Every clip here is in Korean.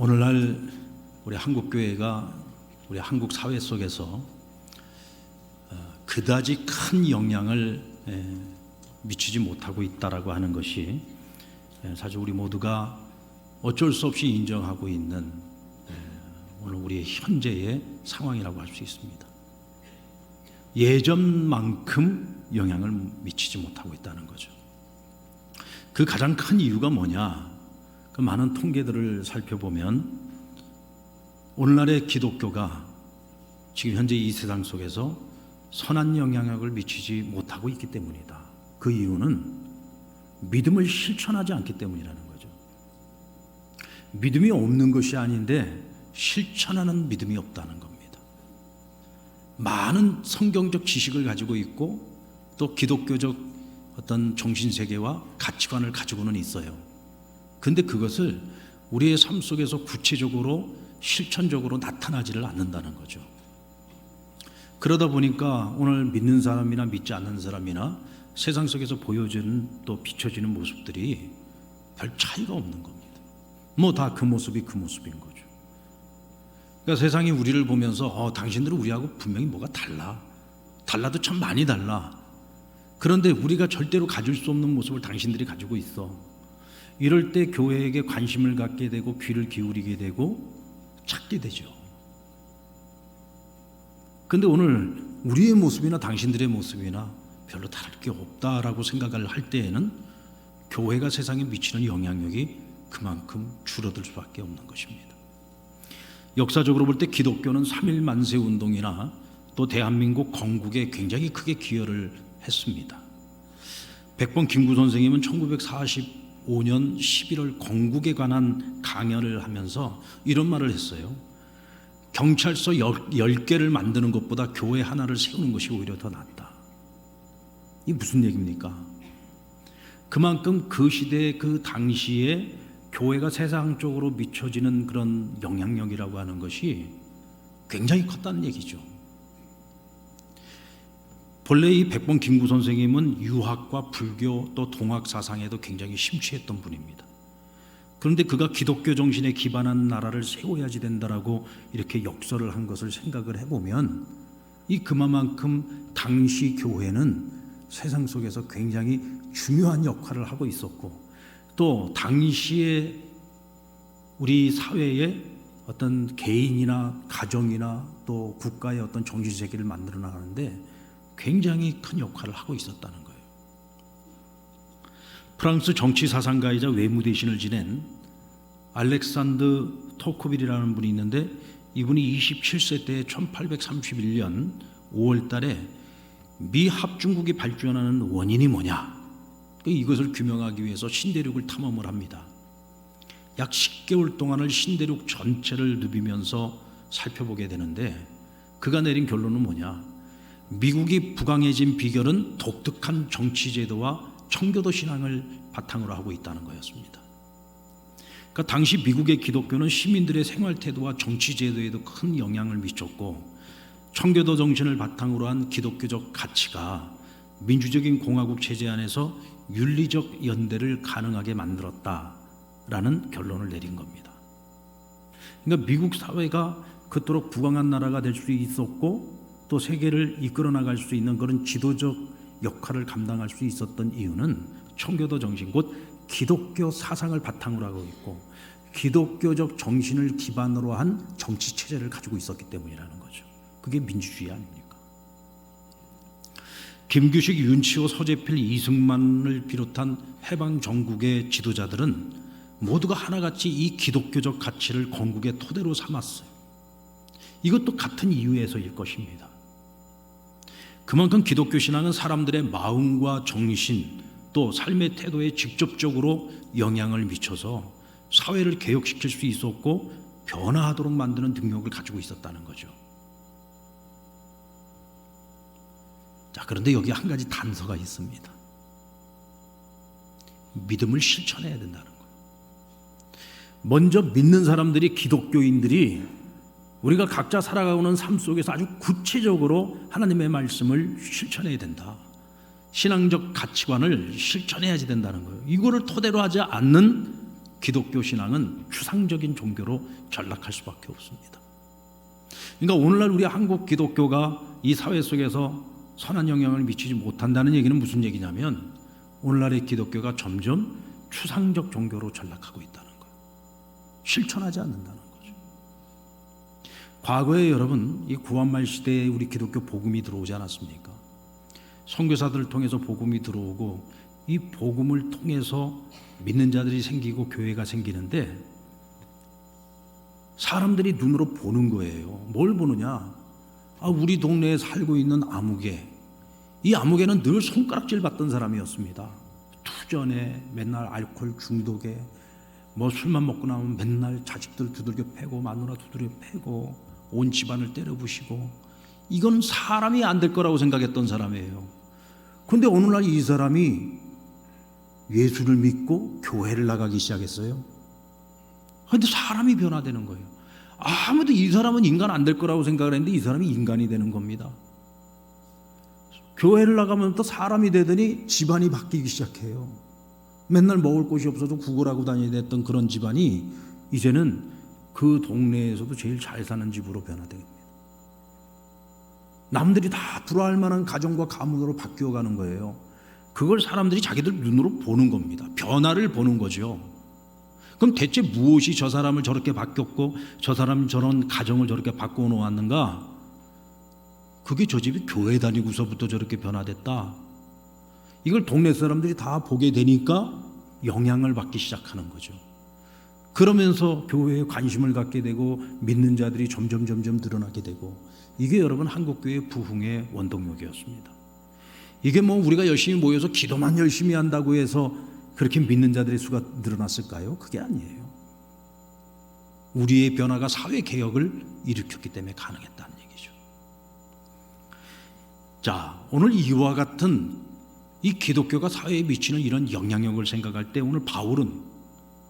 오늘날 우리 한국교회가 우리 한국 사회 속에서 그다지 큰 영향을 미치지 못하고 있다라고 하는 것이 사실 우리 모두가 어쩔 수 없이 인정하고 있는 오늘 우리의 현재의 상황이라고 할 수 있습니다. 예전만큼 영향을 미치지 못하고 있다는 거죠. 그 가장 큰 이유가 뭐냐? 그 많은 통계들을 살펴보면 오늘날의 기독교가 지금 현재 이 세상 속에서 선한 영향력을 미치지 못하고 있기 때문이다. 그 이유는 믿음을 실천하지 않기 때문이라는 거죠. 믿음이 없는 것이 아닌데 실천하는 믿음이 없다는 겁니다. 많은 성경적 지식을 가지고 있고 또 기독교적 어떤 정신세계와 가치관을 가지고는 있어요. 근데 그것을 우리의 삶 속에서 구체적으로 실천적으로 나타나지를 않는다는 거죠. 그러다 보니까 오늘 믿는 사람이나 믿지 않는 사람이나 세상 속에서 보여지는 또 비춰지는 모습들이 별 차이가 없는 겁니다. 뭐 다 그 모습이 그 모습인 거죠. 그러니까 세상이 우리를 보면서 당신들은 우리하고 분명히 뭐가 달라도 참 많이 달라. 그런데 우리가 절대로 가질 수 없는 모습을 당신들이 가지고 있어. 이럴 때 교회에게 관심을 갖게 되고 귀를 기울이게 되고 찾게 되죠. 근데 오늘 우리의 모습이나 당신들의 모습이나 별로 다를 게 없다라고 생각을 할 때에는 교회가 세상에 미치는 영향력이 그만큼 줄어들 수밖에 없는 것입니다. 역사적으로 볼 때 기독교는 3.1 만세 운동이나 또 대한민국 건국에 굉장히 크게 기여를 했습니다. 백범 김구 선생님은 1945년 11월 건국에 관한 강연을 하면서 이런 말을 했어요. 경찰서 10개를 만드는 것보다 교회 하나를 세우는 것이 오히려 더 낫다. 이게 무슨 얘기입니까? 그만큼 그 시대에 그 당시에 교회가 세상적으로 미쳐지는 그런 영향력이라고 하는 것이 굉장히 컸다는 얘기죠. 본래 이 백범 김구 선생님은 유학과 불교 또 동학 사상에도 굉장히 심취했던 분입니다. 그런데 그가 기독교 정신에 기반한 나라를 세워야지 된다라고 이렇게 역설을 한 것을 생각을 해보면 이 그만큼 당시 교회는 세상 속에서 굉장히 중요한 역할을 하고 있었고 또 당시에 우리 사회에 어떤 개인이나 가정이나 또 국가의 어떤 정신세계를 만들어 나가는데 굉장히 큰 역할을 하고 있었다는 거예요. 프랑스 정치사상가이자 외무대신을 지낸 알렉산드 토크빌이라는 분이 있는데 이분이 27세 때 1831년 5월 달에 미 합중국이 발전하는 원인이 뭐냐, 이것을 규명하기 위해서 신대륙을 탐험을 합니다. 약 10개월 동안을 신대륙 전체를 누비면서 살펴보게 되는데 그가 내린 결론은 뭐냐, 미국이 부강해진 비결은 독특한 정치제도와 청교도 신앙을 바탕으로 하고 있다는 거였습니다. 그러니까 당시 미국의 기독교는 시민들의 생활태도와 정치제도에도 큰 영향을 미쳤고 청교도 정신을 바탕으로 한 기독교적 가치가 민주적인 공화국 체제 안에서 윤리적 연대를 가능하게 만들었다라는 결론을 내린 겁니다. 그러니까 미국 사회가 그토록 부강한 나라가 될 수 있었고 또 세계를 이끌어 나갈 수 있는 그런 지도적 역할을 감당할 수 있었던 이유는 청교도 정신, 곧 기독교 사상을 바탕으로 하고 있고 기독교적 정신을 기반으로 한 정치 체제를 가지고 있었기 때문이라는 거죠. 그게 민주주의 아닙니까? 김규식, 윤치호, 서재필, 이승만을 비롯한 해방 정국의 지도자들은 모두가 하나같이 이 기독교적 가치를 건국의 토대로 삼았어요. 이것도 같은 이유에서일 것입니다. 그만큼 기독교 신앙은 사람들의 마음과 정신 또 삶의 태도에 직접적으로 영향을 미쳐서 사회를 개혁시킬 수 있었고 변화하도록 만드는 능력을 가지고 있었다는 거죠. 자, 그런데 여기 한 가지 단서가 있습니다. 믿음을 실천해야 된다는 거예요. 먼저 믿는 사람들이, 기독교인들이 우리가 각자 살아가는 삶 속에서 아주 구체적으로 하나님의 말씀을 실천해야 된다. 신앙적 가치관을 실천해야지 된다는 거예요. 이거를 토대로 하지 않는 기독교 신앙은 추상적인 종교로 전락할 수밖에 없습니다. 그러니까 오늘날 우리 한국 기독교가 이 사회 속에서 선한 영향을 미치지 못한다는 얘기는 무슨 얘기냐면 오늘날의 기독교가 점점 추상적 종교로 전락하고 있다는 거예요. 실천하지 않는다는 거죠. 과거에 여러분 이 구한말 시대에 우리 기독교 복음이 들어오지 않았습니까? 선교사들을 통해서 복음이 들어오고 이 복음을 통해서 믿는 자들이 생기고 교회가 생기는데 사람들이 눈으로 보는 거예요. 뭘 보느냐? 우리 동네에 살고 있는 아무개. 이 아무개는 늘 손가락질 받던 사람이었습니다. 투전에 맨날 알코올 중독에 술만 먹고 나면 맨날 자식들 두들겨 패고 마누라 두들겨 패고 온 집안을 때려 부시고 이건 사람이 안 될 거라고 생각했던 사람이에요. 그런데 오늘날 이 사람이 예수를 믿고 교회를 나가기 시작했어요. 그런데 사람이 변화되는 거예요. 아무도 이 사람은 인간 안 될 거라고 생각을 했는데 이 사람이 인간이 되는 겁니다. 교회를 나가면 또 사람이 되더니 집안이 바뀌기 시작해요. 맨날 먹을 곳이 없어서 구걸하고 다녀야 됐던 그런 집안이 이제는 그 동네에서도 제일 잘 사는 집으로 변화됩니다. 남들이 다 부러워할 만한 가정과 가문으로 바뀌어가는 거예요. 그걸 사람들이 자기들 눈으로 보는 겁니다. 변화를 보는 거죠. 그럼 대체 무엇이 저 사람을 저렇게 바뀌었고 저 사람 저런 가정을 저렇게 바꾸어 놓았는가? 그게 저 집이 교회 다니고서부터 저렇게 변화됐다. 이걸 동네 사람들이 다 보게 되니까 영향을 받기 시작하는 거죠. 그러면서 교회에 관심을 갖게 되고 믿는 자들이 점점 늘어나게 되고 이게 여러분 한국교회 부흥의 원동력이었습니다. 이게 우리가 열심히 모여서 기도만 열심히 한다고 해서 그렇게 믿는 자들의 수가 늘어났을까요? 그게 아니에요. 우리의 변화가 사회 개혁을 일으켰기 때문에 가능했다는 얘기죠. 자, 오늘 이와 같은 이 기독교가 사회에 미치는 이런 영향력을 생각할 때 오늘 바울은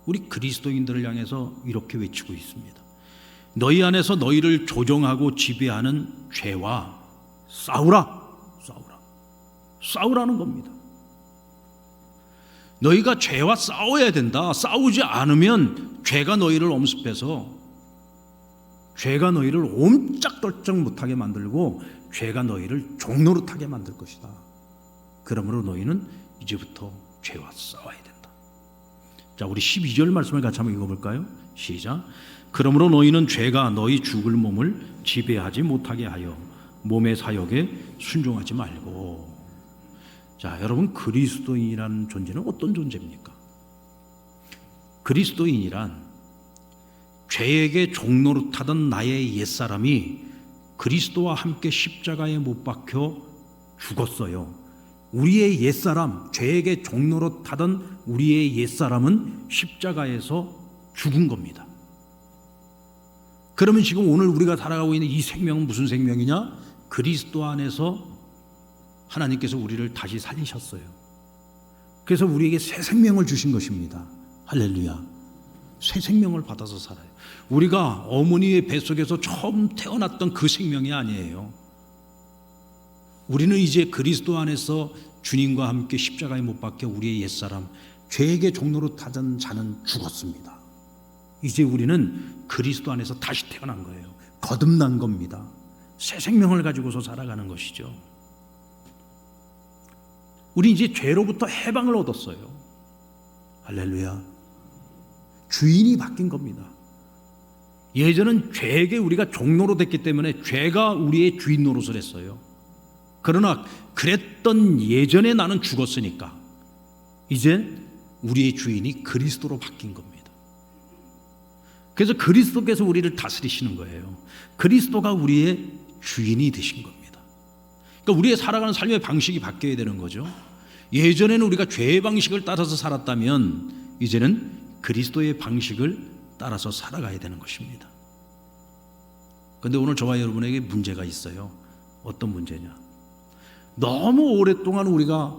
우리 그리스도인들을 향해서 이렇게 외치고 있습니다. 너희 안에서 너희를 조종하고 지배하는 죄와 싸우라는 겁니다. 너희가 죄와 싸워야 된다. 싸우지 않으면 죄가 너희를 엄습해서 죄가 너희를 옴짝달짝 못하게 만들고 죄가 너희를 종노릇하게 만들 것이다. 그러므로 너희는 이제부터 죄와 싸워야 된다. 자, 우리 12절 말씀을 같이 한번 읽어볼까요? 시작. 그러므로 너희는 죄가 너희 죽을 몸을 지배하지 못하게 하여 몸의 사욕에 순종하지 말고. 자, 여러분 그리스도인이라는 존재는 어떤 존재입니까? 그리스도인이란 죄에게 종노릇하던 나의 옛사람이 그리스도와 함께 십자가에 못 박혀 죽었어요. 우리의 옛사람, 죄에게 종노릇하던 우리의 옛사람은 십자가에서 죽은 겁니다. 그러면 지금 오늘 우리가 살아가고 있는 이 생명은 무슨 생명이냐? 그리스도 안에서 하나님께서 우리를 다시 살리셨어요. 그래서 우리에게 새 생명을 주신 것입니다. 할렐루야. 새 생명을 받아서 살아요. 우리가 어머니의 뱃속에서 처음 태어났던 그 생명이 아니에요. 우리는 이제 그리스도 안에서 주님과 함께 십자가에 못 박혀 우리의 옛사람, 죄에게 종노릇하던 자는 죽었습니다. 이제 우리는 그리스도 안에서 다시 태어난 거예요. 거듭난 겁니다. 새 생명을 가지고서 살아가는 것이죠. 우리 이제 죄로부터 해방을 얻었어요. 할렐루야. 주인이 바뀐 겁니다. 예전은 죄에게 우리가 종노로 됐기 때문에 죄가 우리의 주인 노릇을 했어요. 그러나 그랬던 예전에 나는 죽었으니까 이제 우리의 주인이 그리스도로 바뀐 겁니다. 그래서 그리스도께서 우리를 다스리시는 거예요. 그리스도가 우리의 주인이 되신 겁니다. 그러니까 우리의 살아가는 삶의 방식이 바뀌어야 되는 거죠. 예전에는 우리가 죄의 방식을 따라서 살았다면 이제는 그리스도의 방식을 따라서 살아가야 되는 것입니다. 그런데 오늘 저와 여러분에게 문제가 있어요. 어떤 문제냐? 너무 오랫동안 우리가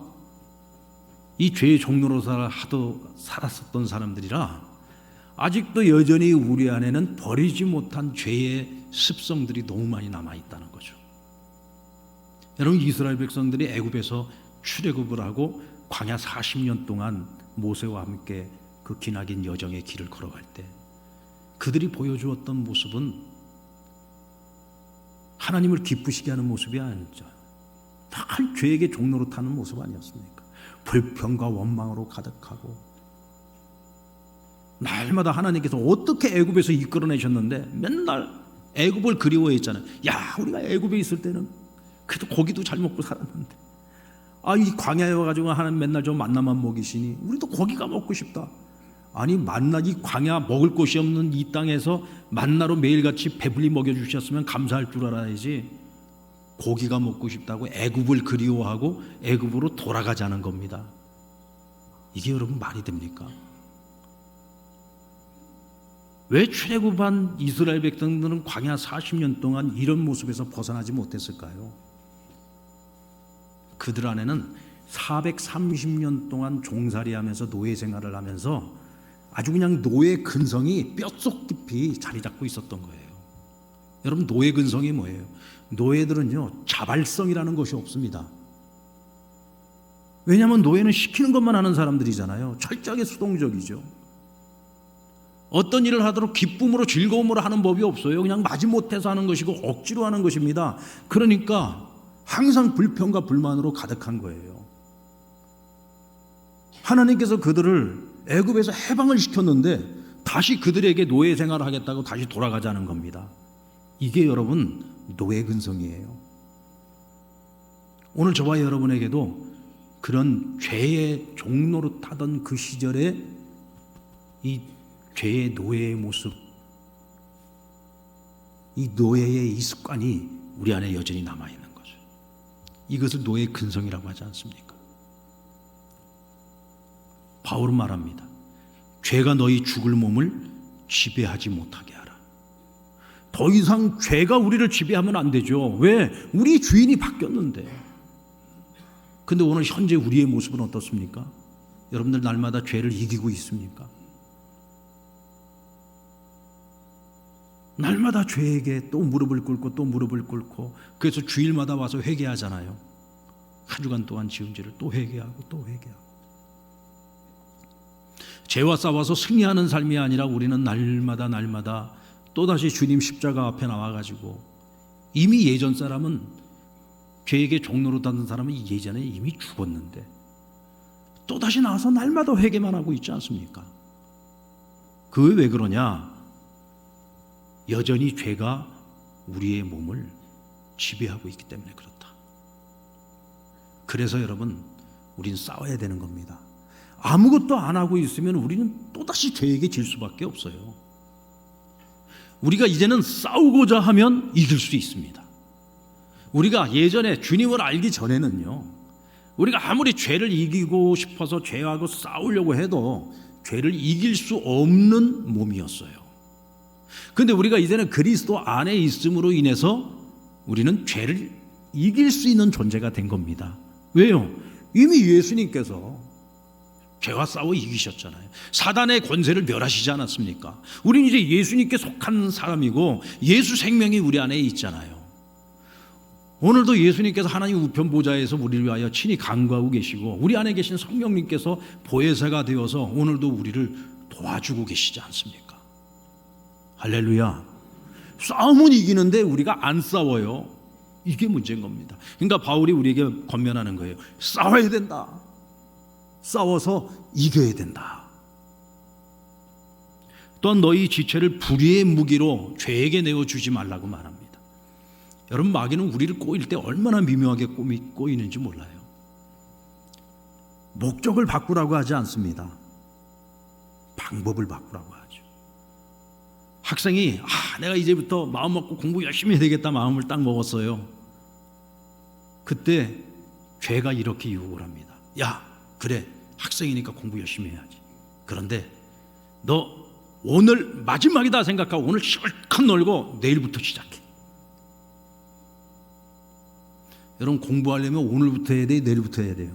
이 죄의 종로로 살았었던 사람들이라 아직도 여전히 우리 안에는 버리지 못한 죄의 습성들이 너무 많이 남아있다는 거죠. 여러분, 이스라엘 백성들이 애굽에서 출애굽을 하고 광야 40년 동안 모세와 함께 그 그 기나긴 여정의 길을 걸어갈 때 그들이 보여주었던 모습은 하나님을 기쁘시게 하는 모습이 아니죠. 다 죄에게 종로로 타는 모습 아니었습니까? 불평과 원망으로 가득하고, 날마다 하나님께서 어떻게 애굽에서 이끌어내셨는데 맨날 애굽을 그리워했잖아요. 야, 우리가 애굽에 있을 때는 그래도 고기도 잘 먹고 살았는데, 이 광야에 와가지고 하나님 맨날 좀 만나만 먹이시니 우리도 고기가 먹고 싶다. 아니, 만나, 이 광야 먹을 곳이 없는 이 땅에서 만나로 매일같이 배불리 먹여주셨으면 감사할 줄 알아야지. 고기가 먹고 싶다고 애굽을 그리워하고 애굽으로 돌아가자는 겁니다. 이게 여러분 말이 됩니까? 왜 출애굽한 이스라엘 백성들은 광야 40년 동안 이런 모습에서 벗어나지 못했을까요? 그들 안에는 430년 동안 종살이하면서 노예 생활을 하면서 아주 그냥 노예 근성이 뼛속 깊이 자리 잡고 있었던 거예요. 여러분, 노예 근성이 뭐예요? 노예들은요, 자발성이라는 것이 없습니다. 왜냐하면 노예는 시키는 것만 하는 사람들이잖아요. 철저하게 수동적이죠. 어떤 일을 하도록 기쁨으로 즐거움으로 하는 법이 없어요. 그냥 마지못해서 하는 것이고 억지로 하는 것입니다. 그러니까 항상 불평과 불만으로 가득한 거예요. 하나님께서 그들을 애굽에서 해방을 시켰는데 다시 그들에게 노예 생활을 하겠다고 다시 돌아가자는 겁니다. 이게 여러분 노예 근성이에요. 오늘 저와 여러분에게도 그런 죄의 종로로 타던 그 시절에 이 죄의 노예의 모습, 이 노예의 이 습관이 우리 안에 여전히 남아있는 거죠. 이것을 노예 근성이라고 하지 않습니까? 바울은 말합니다. 죄가 너희 죽을 몸을 지배하지 못하게 하라. 더 이상 죄가 우리를 지배하면 안 되죠. 왜? 우리 주인이 바뀌었는데. 근데 오늘 현재 우리의 모습은 어떻습니까? 여러분들 날마다 죄를 이기고 있습니까? 날마다 죄에게 또 무릎을 꿇고 또 무릎을 꿇고, 그래서 주일마다 와서 회개하잖아요. 한 주간 동안 지은 죄를 또 회개하고 또 회개하고. 죄와 싸워서 승리하는 삶이 아니라 우리는 날마다 또다시 주님 십자가 앞에 나와가지고, 이미 예전 사람은, 죄에게 종로로 닿는 사람은 예전에 이미 죽었는데 또다시 나와서 날마다 회개만 하고 있지 않습니까? 그게 왜 그러냐? 여전히 죄가 우리의 몸을 지배하고 있기 때문에 그렇다. 그래서 여러분, 우린 싸워야 되는 겁니다. 아무것도 안 하고 있으면 우리는 또다시 죄에게 질 수밖에 없어요. 우리가 이제는 싸우고자 하면 이길 수 있습니다. 우리가 예전에 주님을 알기 전에는요, 우리가 아무리 죄를 이기고 싶어서 죄하고 싸우려고 해도 죄를 이길 수 없는 몸이었어요. 그런데 우리가 이제는 그리스도 안에 있음으로 인해서 우리는 죄를 이길 수 있는 존재가 된 겁니다. 왜요? 이미 예수님께서 죄와 싸워 이기셨잖아요. 사단의 권세를 멸하시지 않았습니까? 우리는 이제 예수님께 속한 사람이고 예수 생명이 우리 안에 있잖아요. 오늘도 예수님께서 하나님 우편 보좌에서 우리를 위하여 친히 간구하고 계시고, 우리 안에 계신 성령님께서 보혜사가 되어서 오늘도 우리를 도와주고 계시지 않습니까? 할렐루야. 싸움은 이기는데 우리가 안 싸워요. 이게 문제인 겁니다. 그러니까 바울이 우리에게 권면하는 거예요. 싸워야 된다. 싸워서 이겨야 된다. 또한 너희 지체를 불의의 무기로 죄에게 내어주지 말라고 말합니다. 여러분, 마귀는 우리를 꼬일 때 얼마나 미묘하게 꼬이는지 몰라요. 목적을 바꾸라고 하지 않습니다. 방법을 바꾸라고 하죠. 학생이 내가 이제부터 마음 먹고 공부 열심히 해야 되겠다 마음을 딱 먹었어요. 그때 죄가 이렇게 유혹을 합니다. 야, 그래, 학생이니까 공부 열심히 해야지. 그런데 너 오늘 마지막이다 생각하고 오늘 실컷 놀고 내일부터 시작해. 여러분, 공부하려면 오늘부터 해야 돼요? 내일부터 해야 돼요?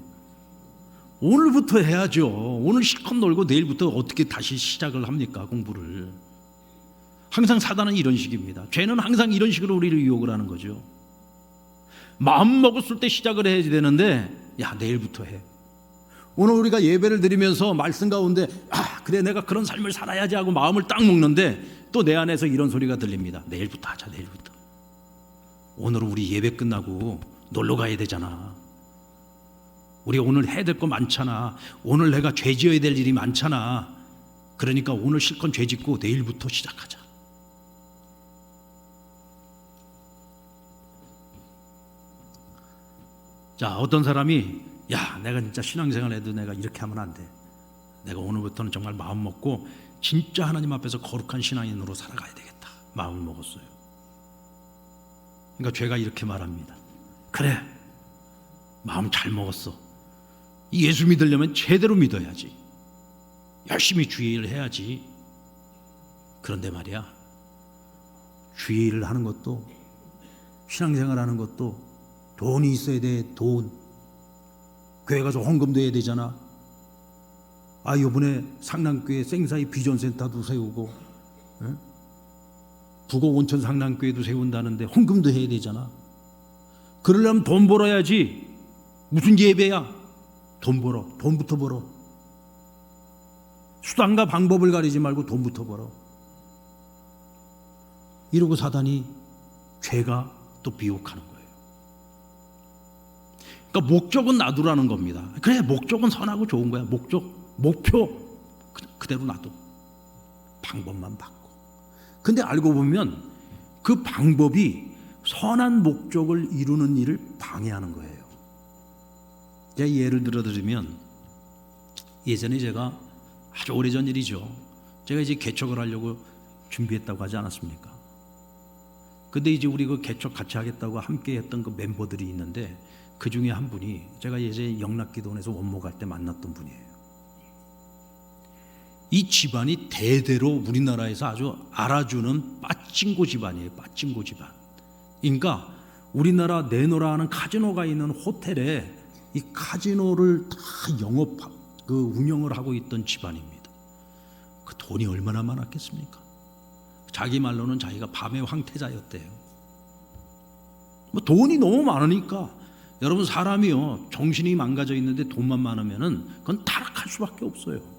오늘부터 해야죠. 오늘 실컷 놀고 내일부터 어떻게 다시 시작을 합니까, 공부를? 항상 사단은 이런 식입니다. 죄는 항상 이런 식으로 우리를 유혹을 하는 거죠. 마음 먹었을 때 시작을 해야 되는데, 야, 내일부터 해. 오늘 우리가 예배를 드리면서 말씀 가운데 그래 내가 그런 삶을 살아야지 하고 마음을 딱 먹는데 또 내 안에서 이런 소리가 들립니다. 내일부터 하자. 내일부터. 오늘은 우리 예배 끝나고 놀러 가야 되잖아. 우리 오늘 해야 될 거 많잖아. 오늘 내가 죄 지어야 될 일이 많잖아. 그러니까 오늘 실컷 죄 짓고 내일부터 시작하자. 자, 어떤 사람이 야, 내가 진짜 신앙생활 해도 내가 이렇게 하면 안 돼. 내가 오늘부터는 정말 마음 먹고 진짜 하나님 앞에서 거룩한 신앙인으로 살아가야 되겠다. 마음을 먹었어요. 그러니까 죄가 이렇게 말합니다. 그래, 마음 잘 먹었어. 이 예수 믿으려면 제대로 믿어야지. 열심히 주의 일을 해야지. 그런데 말이야, 주의 일을 하는 것도 신앙생활 하는 것도 돈이 있어야 돼. 돈. 교회 가서 헌금도 해야 되잖아. 아, 이번에 상남교회 생사이 비전센터도 세우고, 북어 온천 상남교회도 세운다는데 헌금도 해야 되잖아. 그러려면 돈 벌어야지. 무슨 예배야? 돈 벌어. 돈부터 벌어. 수단과 방법을 가리지 말고 돈부터 벌어. 이러고 사단이 죄가 또 비옥하는 거예요. 그러니까 목적은 놔두라는 겁니다. 그래, 목적은 선하고 좋은 거야. 목표 그대로 놔둬. 방법만 바꿔. 근데 알고 보면 그 방법이 선한 목적을 이루는 일을 방해하는 거예요. 제가 예를 들어드리면, 예전에 제가 아주 오래전 일이죠. 제가 이제 개척을 하려고 준비했다고 하지 않았습니까? 근데 이제 우리 그 개척 같이 하겠다고 함께 했던 그 멤버들이 있는데, 그 중에 한 분이 제가 예전에 영락기도원에서 원목 할 때 만났던 분이에요. 이 집안이 대대로 우리나라에서 아주 알아주는 빠찡고 집안이에요. 빠찡고 집안. 그러니까 우리나라 내노라 하는 카지노가 있는 호텔에 이 카지노를 다 운영을 하고 있던 집안입니다. 그 돈이 얼마나 많았겠습니까? 자기 말로는 자기가 밤의 황태자였대요. 뭐 돈이 너무 많으니까, 여러분 사람이요, 정신이 망가져 있는데 돈만 많으면은 그건 타락할 수밖에 없어요.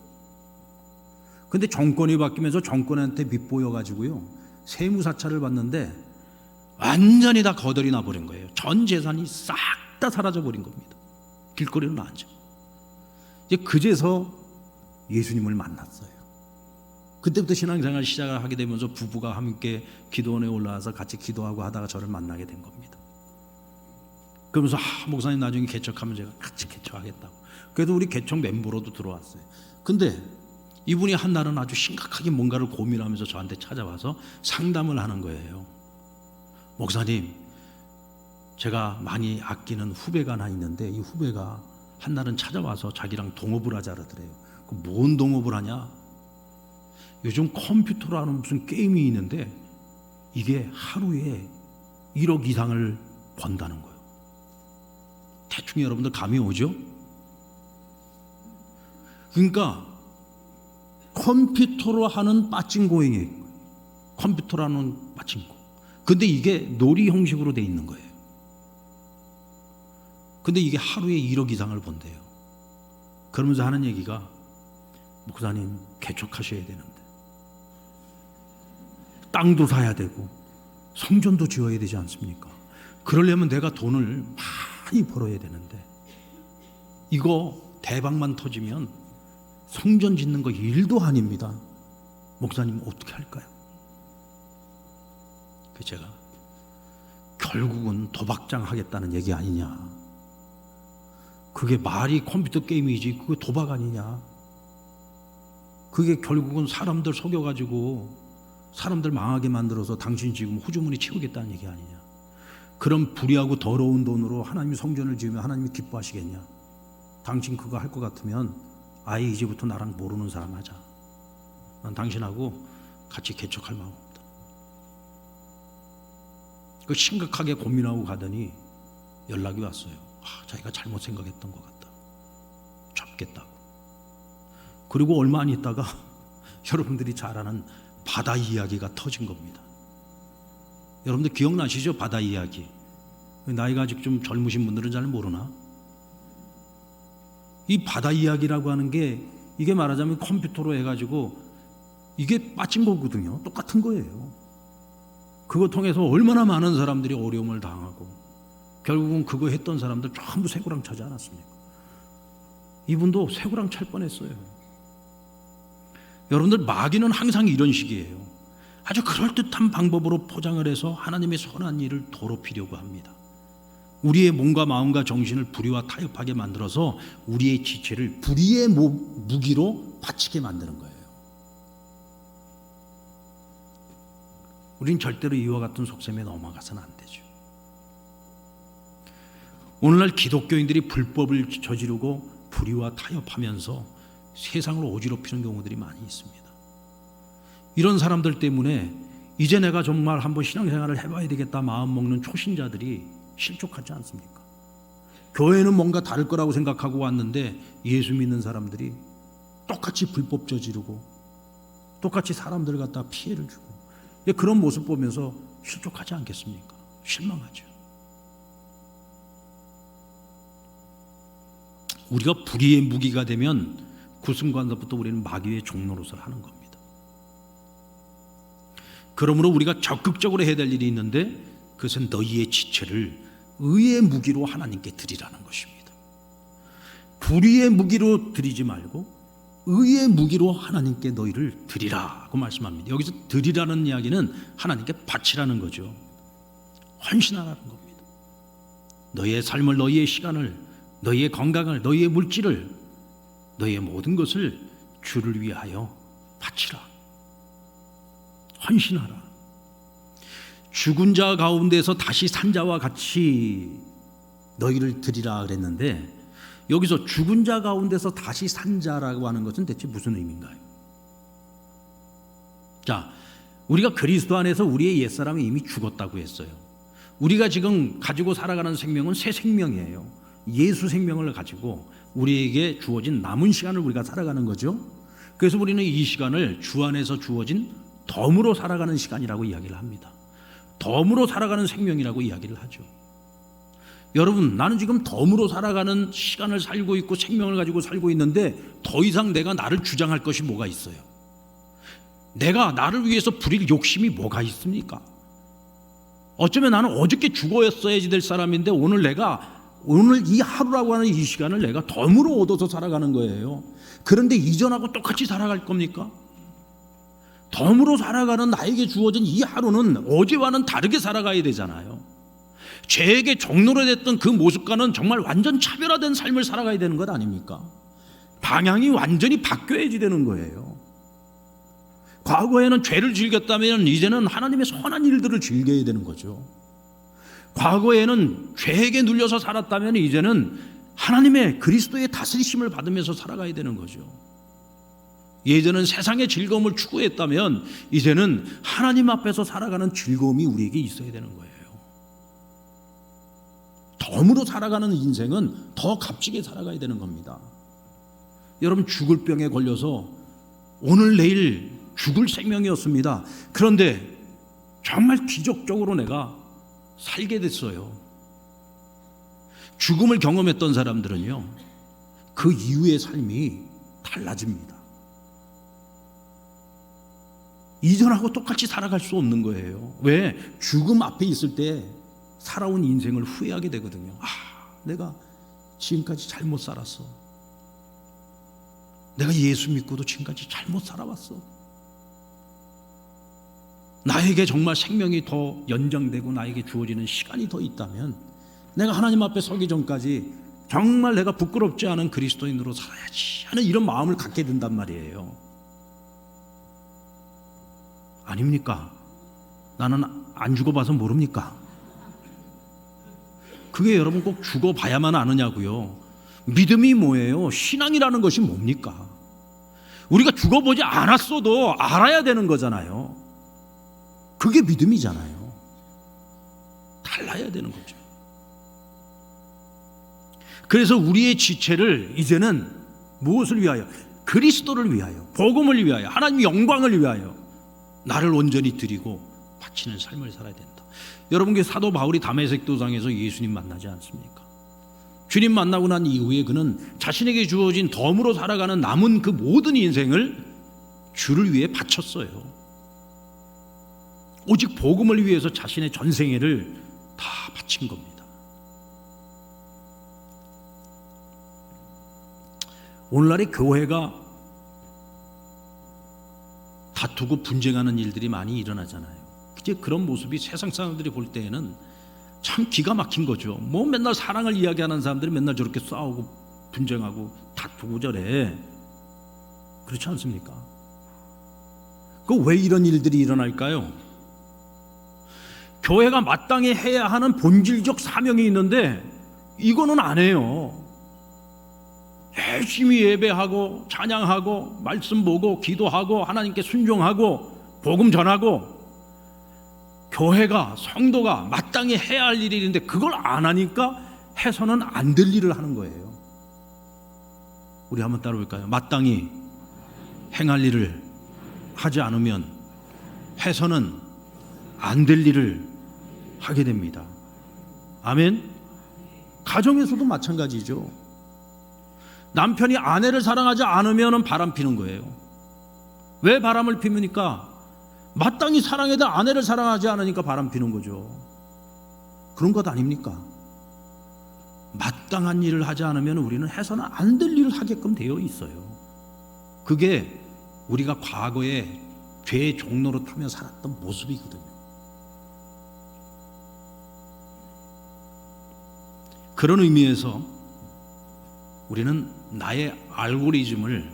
근데 정권이 바뀌면서 정권한테 밑보여 가지고요, 세무사찰을 받는데 완전히 다 거덜이 나버린 거예요. 전 재산이 싹 다 사라져 버린 겁니다. 길거리로 나앉아. 이제 그제서 예수님을 만났어요. 그때부터 신앙생활 시작을 하게 되면서 부부가 함께 기도원에 올라와서 같이 기도하고 하다가 저를 만나게 된 겁니다. 그러면서 목사님 나중에 개척하면 제가 같이 개척하겠다고. 그래도 우리 개척 멤버로도 들어왔어요. 근데 이분이 한 날은 아주 심각하게 뭔가를 고민하면서 저한테 찾아와서 상담을 하는 거예요. 목사님, 제가 많이 아끼는 후배가 하나 있는데 이 후배가 한 날은 찾아와서 자기랑 동업을 하자 그러더래요. 뭔 동업을 하냐? 요즘 컴퓨터라는 무슨 게임이 있는데 이게 하루에 1억 이상을 번다는 거예요. 대충 여러분들 감이 오죠? 그러니까 컴퓨터로 하는 빠찡고잉이에요. 컴퓨터라는 빠찡고. 근데 이게 놀이 형식으로 돼 있는 거예요. 근데 이게 하루에 1억 이상을 번대요. 그러면서 하는 얘기가, 목사님 개척하셔야 되는데 땅도 사야 되고 성전도 지어야 되지 않습니까? 그러려면 내가 돈을 많이 벌어야 되는데 이거 대박만 터지면 성전 짓는 거 일도 아닙니다. 목사님 어떻게 할까요? 그 제가 결국은 도박장 하겠다는 얘기 아니냐. 그게 말이 컴퓨터 게임이지 그게 도박 아니냐. 그게 결국은 사람들 속여가지고 사람들 망하게 만들어서 당신 지금 후주머니 채우겠다는 얘기 아니냐. 그런 불의하고 더러운 돈으로 하나님이 성전을 지으면 하나님이 기뻐하시겠냐. 당신 그거 할 것 같으면 아예 이제부터 나랑 모르는 사람 하자. 난 당신하고 같이 개척할 마음 없다. 그 심각하게 고민하고 가더니 연락이 왔어요. 자기가 잘못 생각했던 것 같다. 접겠다고. 그리고 얼마 안 있다가 여러분들이 잘 아는 바다 이야기가 터진 겁니다. 여러분들 기억나시죠? 바다 이야기. 나이가 아직 좀 젊으신 분들은 잘 모르나? 이 바다 이야기라고 하는 게 이게 말하자면 컴퓨터로 해가지고 이게 빠진 거거든요. 똑같은 거예요. 그거 통해서 얼마나 많은 사람들이 어려움을 당하고 결국은 그거 했던 사람들 전부 쇠고랑 차지 않았습니까? 이분도 쇠고랑 찰 뻔했어요. 여러분들, 마귀는 항상 이런 식이에요. 아주 그럴듯한 방법으로 포장을 해서 하나님의 선한 일을 더럽히려고 합니다. 우리의 몸과 마음과 정신을 불의와 타협하게 만들어서 우리의 지체를 불의의 무기로 바치게 만드는 거예요. 우린 절대로 이와 같은 속셈에 넘어가서는 안 되죠. 오늘날 기독교인들이 불법을 저지르고 불의와 타협하면서 세상을 어지럽히는 경우들이 많이 있습니다. 이런 사람들 때문에 이제 내가 정말 한번 신앙생활을 해봐야 되겠다 마음 먹는 초신자들이 실족하지 않습니까? 교회는 뭔가 다를 거라고 생각하고 왔는데 예수 믿는 사람들이 똑같이 불법 저지르고 똑같이 사람들 갖다 피해를 주고 그런 모습 보면서 실족하지 않겠습니까? 실망하죠. 우리가 불의의 무기가 되면 그 순간부터 우리는 마귀의 종노릇을 하는 겁니다. 그러므로 우리가 적극적으로 해야 될 일이 있는데 그것은 너희의 지체를 의의 무기로 하나님께 드리라는 것입니다. 불의의 무기로 드리지 말고 의의 무기로 하나님께 너희를 드리라고 말씀합니다. 여기서 드리라는 이야기는 하나님께 바치라는 거죠. 헌신하라는 겁니다. 너희의 삶을, 너희의 시간을, 너희의 건강을, 너희의 물질을, 너희의 모든 것을 주를 위하여 바치라. 헌신하라. 죽은 자 가운데서 다시 산 자와 같이 너희를 드리라 그랬는데 여기서 죽은 자 가운데서 다시 산 자라고 하는 것은 대체 무슨 의미인가요? 자, 우리가 그리스도 안에서 우리의 옛사람이 이미 죽었다고 했어요. 우리가 지금 가지고 살아가는 생명은 새 생명이에요. 예수 생명을 가지고 우리에게 주어진 남은 시간을 우리가 살아가는 거죠. 그래서 우리는 이 시간을 주 안에서 주어진 덤으로 살아가는 시간이라고 이야기를 합니다. 덤으로 살아가는 생명이라고 이야기를 하죠. 여러분, 나는 지금 덤으로 살아가는 시간을 살고 있고 생명을 가지고 살고 있는데 더 이상 내가 나를 주장할 것이 뭐가 있어요? 내가 나를 위해서 부릴 욕심이 뭐가 있습니까? 어쩌면 나는 어저께 죽어야지 될 사람인데 오늘 이 하루라고 하는 이 시간을 내가 덤으로 얻어서 살아가는 거예요. 그런데 이전하고 똑같이 살아갈 겁니까? 덤으로 살아가는 나에게 주어진 이 하루는 어제와는 다르게 살아가야 되잖아요. 죄에게 종로로 됐던 그 모습과는 정말 완전 차별화된 삶을 살아가야 되는 것 아닙니까? 방향이 완전히 바뀌어야지 되는 거예요. 과거에는 죄를 즐겼다면 이제는 하나님의 선한 일들을 즐겨야 되는 거죠. 과거에는 죄에게 눌려서 살았다면 이제는 하나님의 그리스도의 다스리심을 받으면서 살아가야 되는 거죠. 예전은 세상의 즐거움을 추구했다면 이제는 하나님 앞에서 살아가는 즐거움이 우리에게 있어야 되는 거예요. 덤으로 살아가는 인생은 더 값지게 살아가야 되는 겁니다. 여러분, 죽을 병에 걸려서 오늘 내일 죽을 생명이었습니다. 그런데 정말 기적적으로 내가 살게 됐어요. 죽음을 경험했던 사람들은요, 그 이후의 삶이 달라집니다. 이전하고 똑같이 살아갈 수 없는 거예요. 왜? 죽음 앞에 있을 때 살아온 인생을 후회하게 되거든요. 내가 지금까지 잘못 살았어. 내가 예수 믿고도 지금까지 잘못 살아왔어. 나에게 정말 생명이 더 연장되고 나에게 주어지는 시간이 더 있다면 내가 하나님 앞에 서기 전까지 정말 내가 부끄럽지 않은 그리스도인으로 살아야지 하는 이런 마음을 갖게 된단 말이에요. 아닙니까? 나는 안 죽어봐서 모릅니까? 그게 여러분 꼭 죽어봐야만 아느냐고요. 믿음이 뭐예요? 신앙이라는 것이 뭡니까? 우리가 죽어보지 않았어도 알아야 되는 거잖아요. 그게 믿음이잖아요. 달라야 되는 거죠. 그래서 우리의 지체를 이제는 무엇을 위하여? 그리스도를 위하여, 복음을 위하여, 하나님의 영광을 위하여 나를 온전히 드리고 바치는 삶을 살아야 된다. 여러분, 그 사도 바울이 다메섹 도상에서 예수님 만나지 않습니까? 주님 만나고 난 이후에 그는 자신에게 주어진 덤으로 살아가는 남은 그 모든 인생을 주를 위해 바쳤어요. 오직 복음을 위해서 자신의 전생애를 다 바친 겁니다. 오늘날의 교회가 다투고 분쟁하는 일들이 많이 일어나잖아요. 이제 그런 모습이 세상 사람들이 볼 때에는 참 기가 막힌 거죠. 뭐 맨날 사랑을 이야기하는 사람들이 맨날 저렇게 싸우고 분쟁하고 다투고 저래. 그렇지 않습니까? 그 왜 이런 일들이 일어날까요? 교회가 마땅히 해야 하는 본질적 사명이 있는데 이거는 안 해요. 열심히 예배하고 찬양하고 말씀 보고 기도하고 하나님께 순종하고 복음 전하고 교회가 성도가 마땅히 해야 할 일이 있는데 그걸 안 하니까 해서는 안 될 일을 하는 거예요. 우리 한번 따라볼까요? 마땅히 행할 일을 하지 않으면 해서는 안 될 일을 하게 됩니다. 아멘. 가정에서도 마찬가지죠. 남편이 아내를 사랑하지 않으면 바람 피는 거예요. 왜 바람을 피입니까? 마땅히 사랑해도 아내를 사랑하지 않으니까 바람 피는 거죠. 그런 것 아닙니까? 마땅한 일을 하지 않으면 우리는 해서는 안 될 일을 하게끔 되어 있어요. 그게 우리가 과거에 죄의 종로로 타며 살았던 모습이거든요. 그런 의미에서 우리는 나의 알고리즘을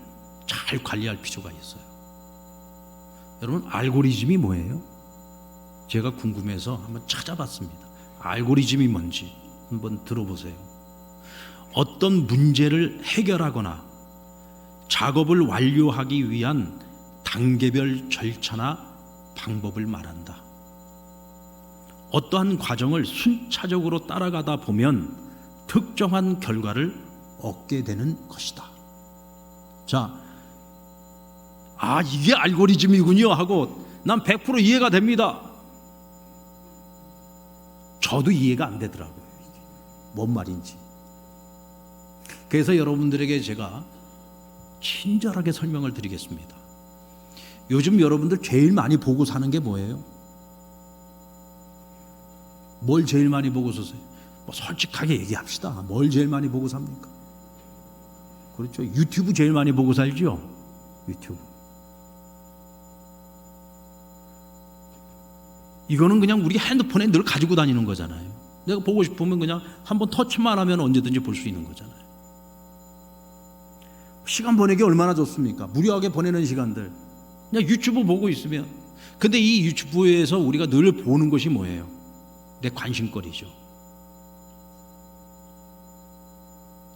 잘 관리할 필요가 있어요. 여러분, 알고리즘이 뭐예요? 제가 궁금해서 한번 찾아봤습니다. 알고리즘이 뭔지 한번 들어보세요. 어떤 문제를 해결하거나 작업을 완료하기 위한 단계별 절차나 방법을 말한다. 어떠한 과정을 순차적으로 따라가다 보면 특정한 결과를 얻게 되는 것이다. 자, 이게 알고리즘이군요 하고 난 100% 이해가 됩니다. 저도 이해가 안 되더라고요. 이게 뭔 말인지. 그래서 여러분들에게 제가 친절하게 설명을 드리겠습니다. 요즘 여러분들 제일 많이 보고 사는 게 뭐예요? 뭘 제일 많이 보고 사세요? 뭐 솔직하게 얘기합시다. 뭘 제일 많이 보고 삽니까? 그렇죠. 유튜브 제일 많이 보고 살죠. 유튜브. 이거는 그냥 우리 핸드폰에 늘 가지고 다니는 거잖아요. 내가 보고 싶으면 그냥 한번 터치만 하면 언제든지 볼 수 있는 거잖아요. 시간 보내기 얼마나 좋습니까? 무료하게 보내는 시간들 그냥 유튜브 보고 있으면. 근데 이 유튜브에서 우리가 늘 보는 것이 뭐예요? 내 관심거리죠.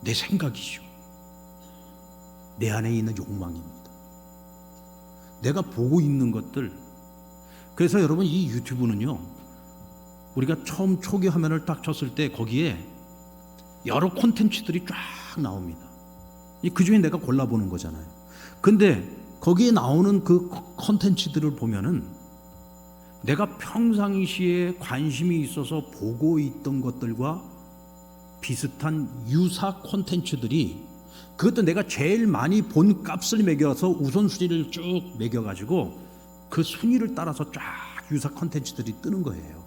내 생각이죠. 내 안에 있는 욕망입니다. 내가 보고 있는 것들. 그래서 여러분, 이 유튜브는요, 우리가 처음 초기 화면을 딱 쳤을 때 거기에 여러 콘텐츠들이 쫙 나옵니다. 그 중에 내가 골라보는 거잖아요. 근데 거기에 나오는 그 콘텐츠들을 보면은 내가 평상시에 관심이 있어서 보고 있던 것들과 비슷한 유사 콘텐츠들이, 그것도 내가 제일 많이 본 값을 매겨서 우선순위를 쭉 매겨가지고 그 순위를 따라서 쫙 유사 콘텐츠들이 뜨는 거예요.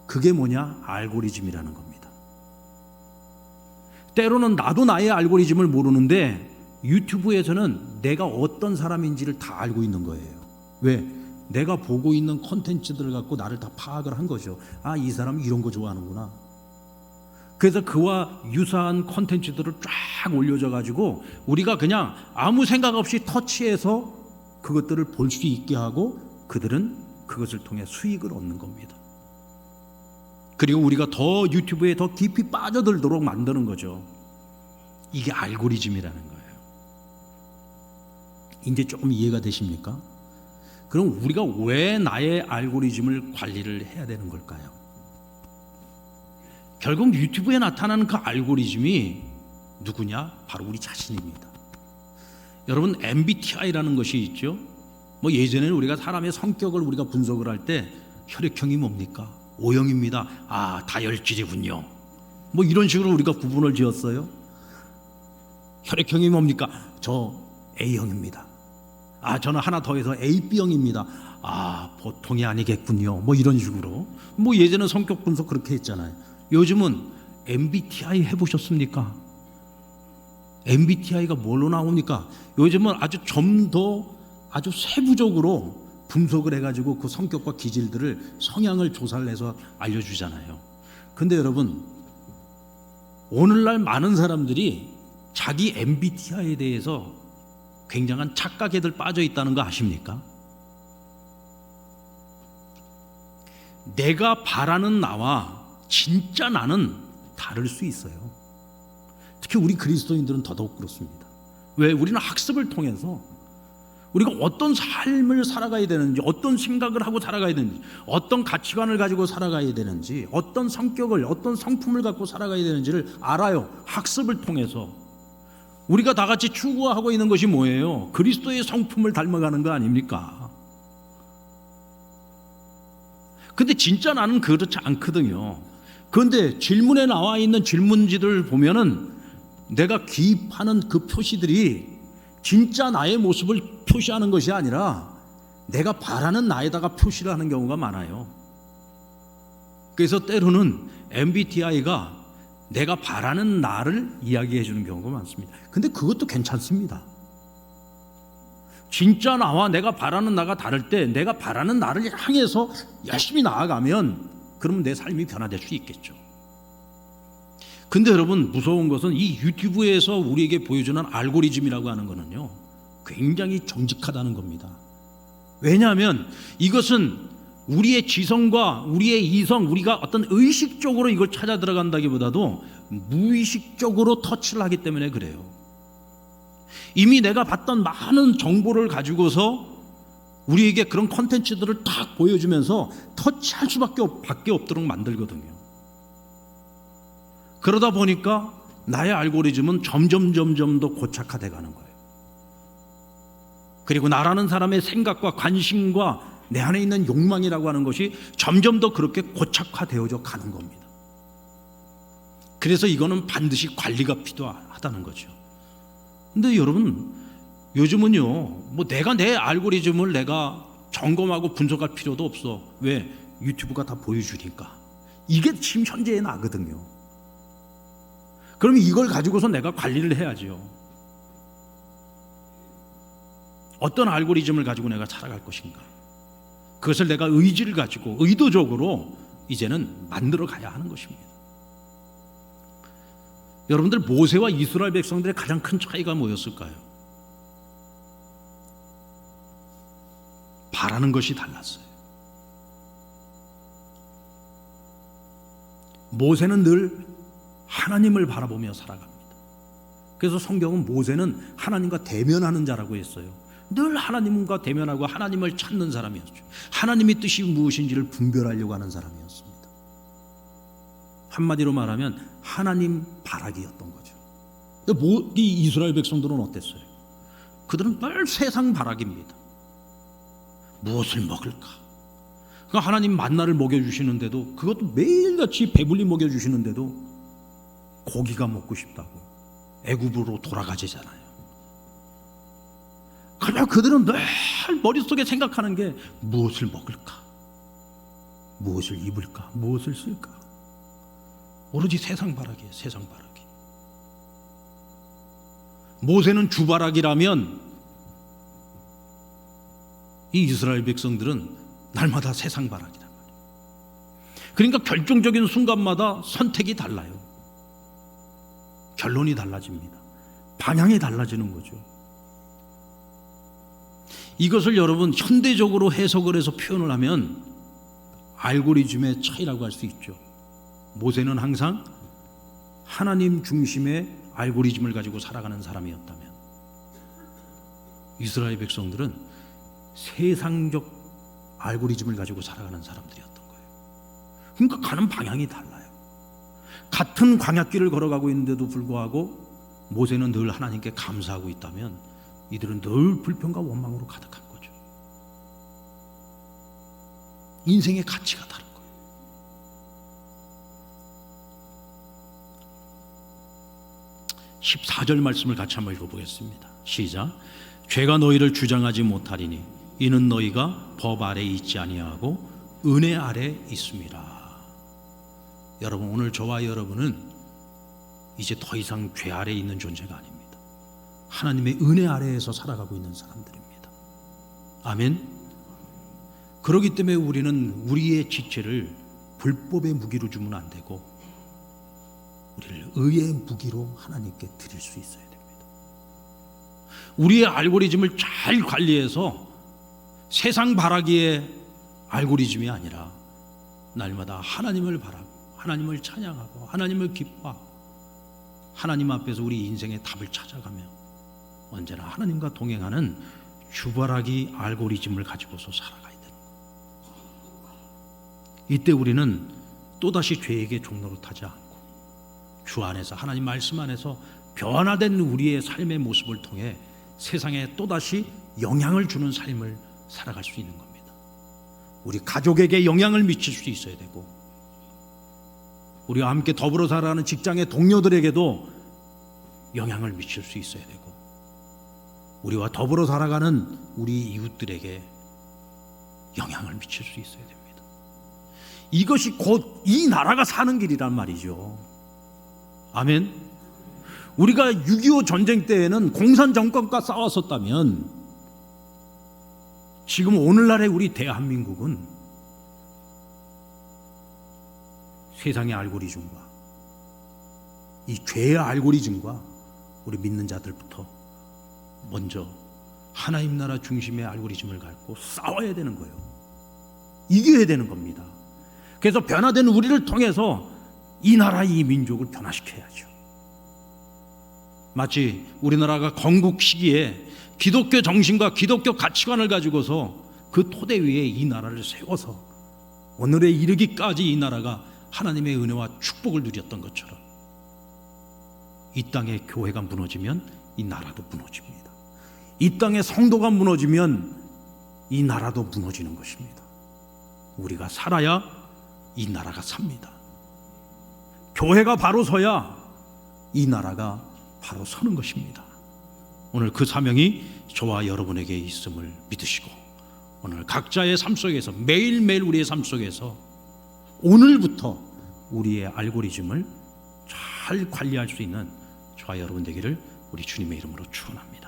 그게 뭐냐? 알고리즘이라는 겁니다. 때로는 나도 나의 알고리즘을 모르는데 유튜브에서는 내가 어떤 사람인지를 다 알고 있는 거예요. 왜? 내가 보고 있는 콘텐츠들을 갖고 나를 다 파악을 한 거죠. 이 사람이 이런 거 좋아하는구나. 그래서 그와 유사한 콘텐츠들을 쫙 올려져 가지고 우리가 그냥 아무 생각 없이 터치해서 그것들을 볼 수 있게 하고 그들은 그것을 통해 수익을 얻는 겁니다. 그리고 우리가 더 유튜브에 더 깊이 빠져들도록 만드는 거죠. 이게 알고리즘이라는 거예요. 이제 조금 이해가 되십니까? 그럼 우리가 왜 나의 알고리즘을 관리를 해야 되는 걸까요? 결국 유튜브에 나타나는 그 알고리즘이 누구냐? 바로 우리 자신입니다. 여러분, MBTI라는 것이 있죠. 뭐 예전에는 우리가 사람의 성격을 우리가 분석을 할 때 혈액형이 뭡니까? O형입니다. 다혈질이군요. 뭐 이런 식으로 우리가 구분을 지었어요. 혈액형이 뭡니까? 저 A형입니다. 저는 하나 더해서 AB형입니다. 보통이 아니겠군요. 뭐 이런 식으로. 뭐 예전에 성격 분석 그렇게 했잖아요. 요즘은 MBTI 해보셨습니까? MBTI가 뭘로 나옵니까? 요즘은 아주 좀 더 아주 세부적으로 분석을 해가지고 그 성격과 기질들을 성향을 조사를 해서 알려주잖아요. 근데 여러분, 오늘날 많은 사람들이 자기 MBTI에 대해서 굉장한 착각에 빠져 있다는 거 아십니까? 내가 바라는 나와 진짜 나는 다를 수 있어요. 특히 우리 그리스도인들은 더더욱 그렇습니다. 왜? 우리는 학습을 통해서 우리가 어떤 삶을 살아가야 되는지, 어떤 생각을 하고 살아가야 되는지, 어떤 가치관을 가지고 살아가야 되는지, 어떤 성격을, 어떤 성품을 갖고 살아가야 되는지를 알아요. 학습을 통해서. 우리가 다 같이 추구하고 있는 것이 뭐예요? 그리스도의 성품을 닮아가는 거 아닙니까? 근데 진짜 나는 그렇지 않거든요. 그런데 질문에 나와 있는 질문지를 보면은 내가 기입하는 그 표시들이 진짜 나의 모습을 표시하는 것이 아니라 내가 바라는 나에다가 표시를 하는 경우가 많아요. 그래서 때로는 MBTI가 내가 바라는 나를 이야기해 주는 경우가 많습니다. 근데 그것도 괜찮습니다. 진짜 나와 내가 바라는 나가 다를 때 내가 바라는 나를 향해서 열심히 나아가면 그러면 내 삶이 변화될 수 있겠죠. 근데 여러분, 무서운 것은 이 유튜브에서 우리에게 보여주는 알고리즘이라고 하는 거는요, 굉장히 정직하다는 겁니다. 왜냐하면 이것은 우리의 지성과 우리의 이성, 우리가 어떤 의식적으로 이걸 찾아 들어간다기보다도 무의식적으로 터치를 하기 때문에 그래요. 이미 내가 봤던 많은 정보를 가지고서 우리에게 그런 콘텐츠들을 딱 보여주면서 터치할 수밖에 없도록 만들거든요. 그러다 보니까 나의 알고리즘은 점점 더 고착화돼 가는 거예요. 그리고 나라는 사람의 생각과 관심과 내 안에 있는 욕망이라고 하는 것이 점점 더 그렇게 고착화되어져 가는 겁니다. 그래서 이거는 반드시 관리가 필요하다는 거죠. 근데 여러분, 요즘은요, 뭐 내가 내 알고리즘을 내가 점검하고 분석할 필요도 없어. 왜? 유튜브가 다 보여주니까. 이게 지금 현재의 나거든요. 그럼 이걸 가지고서 내가 관리를 해야죠. 어떤 알고리즘을 가지고 내가 살아갈 것인가? 그것을 내가 의지를 가지고 의도적으로 이제는 만들어 가야 하는 것입니다. 여러분들, 모세와 이스라엘 백성들의 가장 큰 차이가 뭐였을까요? 바라는 것이 달랐어요. 모세는 늘 하나님을 바라보며 살아갑니다. 그래서 성경은 모세는 하나님과 대면하는 자라고 했어요. 늘 하나님과 대면하고 하나님을 찾는 사람이었죠. 하나님의 뜻이 무엇인지를 분별하려고 하는 사람이었습니다. 한마디로 말하면 하나님 바라기였던 거죠. 이 이스라엘 백성들은 어땠어요? 그들은 늘 세상 바라기입니다. 무엇을 먹을까? 그러니까 하나님 만나를 먹여주시는데도, 그것도 매일같이 배불리 먹여주시는데도 고기가 먹고 싶다고 애굽으로 돌아가지잖아요. 그냥 그들은 늘 머릿속에 생각하는 게 무엇을 먹을까? 무엇을 입을까? 무엇을 쓸까? 오로지 세상 바라기예요. 세상 바라기. 모세는 주바라기라면 이 이스라엘 백성들은 날마다 세상 바라기란 말이에요. 그러니까 결정적인 순간마다 선택이 달라요. 결론이 달라집니다. 방향이 달라지는 거죠. 이것을 여러분 현대적으로 해석을 해서 표현을 하면 알고리즘의 차이라고 할 수 있죠. 모세는 항상 하나님 중심의 알고리즘을 가지고 살아가는 사람이었다면, 이스라엘 백성들은 세상적 알고리즘을 가지고 살아가는 사람들이었던 거예요. 그러니까 가는 방향이 달라요. 같은 광야길을 걸어가고 있는데도 불구하고 모세는 늘 하나님께 감사하고 있다면 이들은 늘 불평과 원망으로 가득한 거죠. 인생의 가치가 다른 거예요. 14절 말씀을 같이 한번 읽어보겠습니다. 시작. 죄가 너희를 주장하지 못하리니 이는 너희가 법 아래 있지 아니하고 은혜 아래 있음이라. 여러분, 오늘 저와 여러분은 이제 더 이상 죄 아래 있는 존재가 아닙니다. 하나님의 은혜 아래에서 살아가고 있는 사람들입니다. 아멘. 그렇기 때문에 우리는 우리의 지체를 불법의 무기로 주면 안 되고 우리를 의의 무기로 하나님께 드릴 수 있어야 됩니다. 우리의 알고리즘을 잘 관리해서 세상 바라기의 알고리즘이 아니라 날마다 하나님을 바라고 하나님을 찬양하고 하나님을 기뻐하고 하나님 앞에서 우리 인생의 답을 찾아가며 언제나 하나님과 동행하는 주바라기 알고리즘을 가지고서 살아가야 되는 거예요. 이때 우리는 또다시 죄에게 종노릇하지 않고 주 안에서 하나님 말씀 안에서 변화된 우리의 삶의 모습을 통해 세상에 또다시 영향을 주는 삶을 살아갈 수 있는 겁니다. 우리 가족에게 영향을 미칠 수 있어야 되고 우리와 함께 더불어 살아가는 직장의 동료들에게도 영향을 미칠 수 있어야 되고 우리와 더불어 살아가는 우리 이웃들에게 영향을 미칠 수 있어야 됩니다. 이것이 곧 이 나라가 사는 길이란 말이죠. 아멘. 우리가 6.25 전쟁 때에는 공산 정권과 싸웠었다면 지금 오늘날의 우리 대한민국은 세상의 알고리즘과 이 죄의 알고리즘과 우리 믿는 자들부터 먼저 하나님 나라 중심의 알고리즘을 갖고 싸워야 되는 거예요. 이겨야 되는 겁니다. 그래서 변화된 우리를 통해서 이 나라 이 민족을 변화시켜야죠. 마치 우리나라가 건국 시기에 기독교 정신과 기독교 가치관을 가지고서 그 토대 위에 이 나라를 세워서 오늘에 이르기까지 이 나라가 하나님의 은혜와 축복을 누렸던 것처럼 이 땅의 교회가 무너지면 이 나라도 무너집니다. 이 땅의 성도가 무너지면 이 나라도 무너지는 것입니다. 우리가 살아야 이 나라가 삽니다. 교회가 바로 서야 이 나라가 바로 서는 것입니다. 오늘 그 사명이 저와 여러분에게 있음을 믿으시고 오늘 각자의 삶 속에서 매일매일 우리의 삶 속에서 오늘부터 우리의 알고리즘을 잘 관리할 수 있는 저와 여러분 되기를 우리 주님의 이름으로 축원합니다.